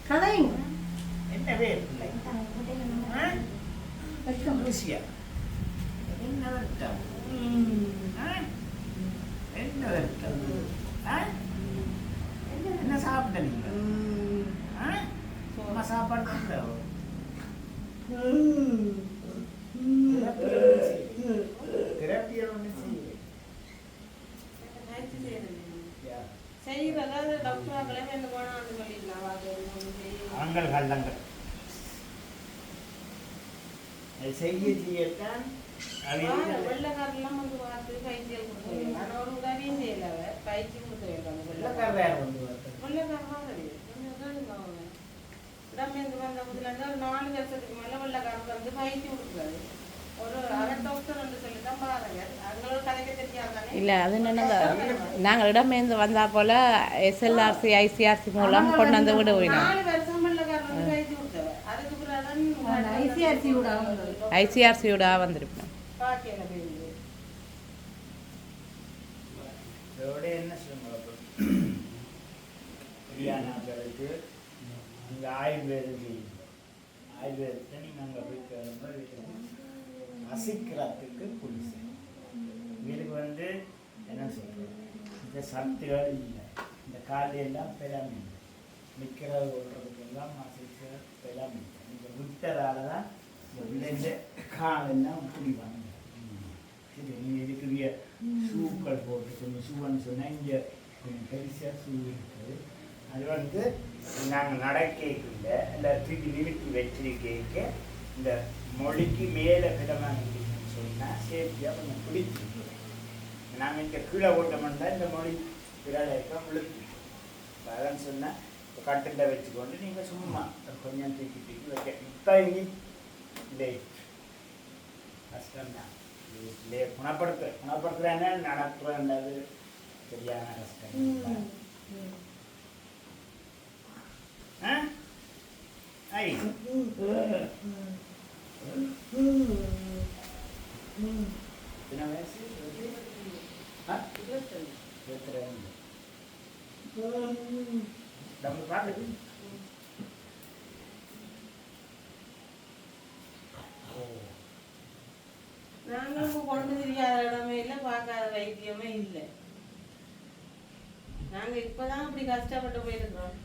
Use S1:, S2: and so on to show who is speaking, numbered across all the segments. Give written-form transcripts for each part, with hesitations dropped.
S1: கதைங்க
S2: என்ன பேர் பிள்ளை ருசியா என்ன வருத்தம் என்ன வருத்தம் என்ன சாப்பிட்ட நீங்க சும்மா சாப்பாடு தெரப்பியை ஒன்று
S3: செய்யறதாவது டாக்டர் என்ன போனான்னு சொல்லிடலாம்
S2: ஆண்கள் கள்ளங்கள் செய்யத்தான்
S3: வெள்ளக்காரெல்லாம் வந்து பார்த்து பயிற்சிகள் கொடுத்து ஆனால் ஒரு உதவியும் செய்யல பயிற்சி கொடுத்து
S2: வெள்ளக்கார
S3: வெள்ளக்காரதான் இடம்பெயர்ந்து வந்த முதல்ல இருந்து ஒரு 4 வருஷத்துக்கு மேலே வெள்ளக்காரங்க வந்து பயிற்சி கொடுக்குறாரு ஒரு அரை டாக்டர் வந்து சொல்லி தான் பாருங்க அவங்களோட கதைக்க தெரியாதானே
S1: இல்லை அது என்னென்ன நாங்கள் இடம்பெயர்ந்து வந்தால் போல் எஸ்எல்ஆர்சி ஐசிஆர்சி மூலம் கொண்டு வந்து விட போயிடும்
S3: 4 வருஷம் வெள்ளக்காரங்க வந்து பயிற்சி கொடுத்தவ அதுக்கு பிறகு
S1: ஐசிஆர்சியோட வந்திருப்பேன்
S3: பாக்கியில போயிருந்தது
S2: என்ன சொல்லுங்க பிரியாணாக்களுக்கு இங்கே ஆயுர்வேதம் செய்யுங்க ஆயுர்வேதத்தை நீங்கள் அங்கே போய் கேளுங்க அசிக்கிறதுக்கு புதுசு இவருக்கு வந்து என்ன சொல்கிறது இந்த சத்துகள் இல்லை இந்த காலையெல்லாம் பெறாமல் இல்லை நிற்கிறது கொள்றதுக்கெல்லாம் மசிக்க பெறாமல் இல்லை இந்த விட்டதால தான் இந்த பிள்ளைங்க காலெல்லாம் புரிவாங்க சரி நீங்கள் இதுக்குரிய ஷூக்கள் போட்டு கொஞ்சம் ஷூன்னு சொன்னால் இங்கே கொஞ்சம் பெருசாக ஷூ இருக்குது அது வந்து நாங்கள் நடக்கல இல்லை தூக்கி நிறுத்தி வச்சிருக்க இந்த மொழிக்கு மேலே கிடமாக இருந்துச்சுன்னு சொன்னால் சேஃப்டியாக கொஞ்சம் பிடிச்சிருக்கு நாங்கள் இங்கே கீழே ஓட்டோம்னா இந்த மொழி விரலைக்க விழுத்து அதான் சொன்னால் இப்போ கட்டில் வச்சுக்கொண்டு நீங்கள் சும்மா கொஞ்சம் தூக்கி தூக்கி வைக்க இப்போ இனி லேட் கஷ்டம்தான் குணப்படுத்துறேன்னா நடத்துறது சரியான கஷ்டம் ஐ என்ன வயசு 22 நம்ம பாட்டு
S3: நாங்களும் கொண்டு தெரியாத இடமே இல்லை பார்க்காத வைத்தியமே இல்லை நாங்கள் இப்போதான் அப்படி கஷ்டப்பட்டு போயிருக்கிறோம்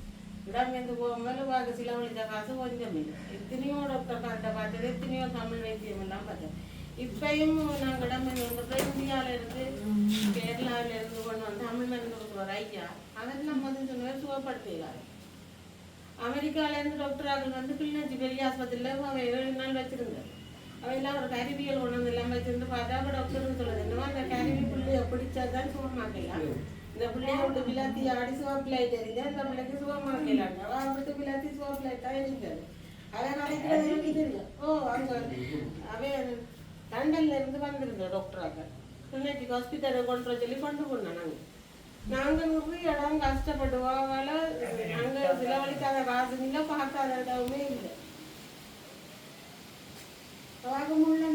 S3: இடம்பெயர்ந்து போகும்போது பார்க்க செலவழித்த காசு கொஞ்சம் இல்லை எத்தனையோ டாக்டர் கார்ட்ட பார்த்தது எத்தனையோ தமிழ் வைத்தியம் எல்லாம் பார்த்தேன் இப்பயும் நாங்கள் இடம்பெயர்ந்து இந்தியாவிலேருந்து கேரளாவிலேருந்து கொண்டு வந்து தமிழ் மருந்து கொடுக்குறோம் ஐயா அதெல்லாம் வந்து சொன்னவர் சுகப்படுத்திடலாம் அமெரிக்காவிலேருந்து டாக்டராக வந்து கிளிநொச்சி பெரிய ஆஸ்பத்திரியில் அவன் 7 நாள் வச்சுருந்தார் அவையெல்லாம் ஒரு கருவியல் கொண்டு வந்து எல்லாம் வச்சுருந்து பார்த்தா அப்போ டாக்டர்னு சொல்லுது என்னவா அந்த கருவி பிள்ளைய பிடிச்சாதான் சுகமாக்கலாம் இந்த பிள்ளைய விட்டு விளாத்தி ஆடி சுகப்பிள்ளைட்டு இருந்தேன் அந்த பிள்ளைக்கு சுகமாக்கலாங்க அவன் விட்டு விளாத்தி சுகப்பிள்ளைட்டா இருந்தது அதை நினைக்கிறது எனக்கு தெரியும் அங்கே அவன் லண்டன்ல இருந்து வந்திருந்தோம் டாக்டராக கிளிநொச்சி ஹாஸ்பிட்டலை கொண்டு சொல்லி கொண்டு போனோம் நாங்கள் நிறைய இடம் கஷ்டப்படுவோம் நாங்கள் செலவழிக்காத காசு இல்லை பார்க்காத இடமே இல்லை பார்க்க முடியல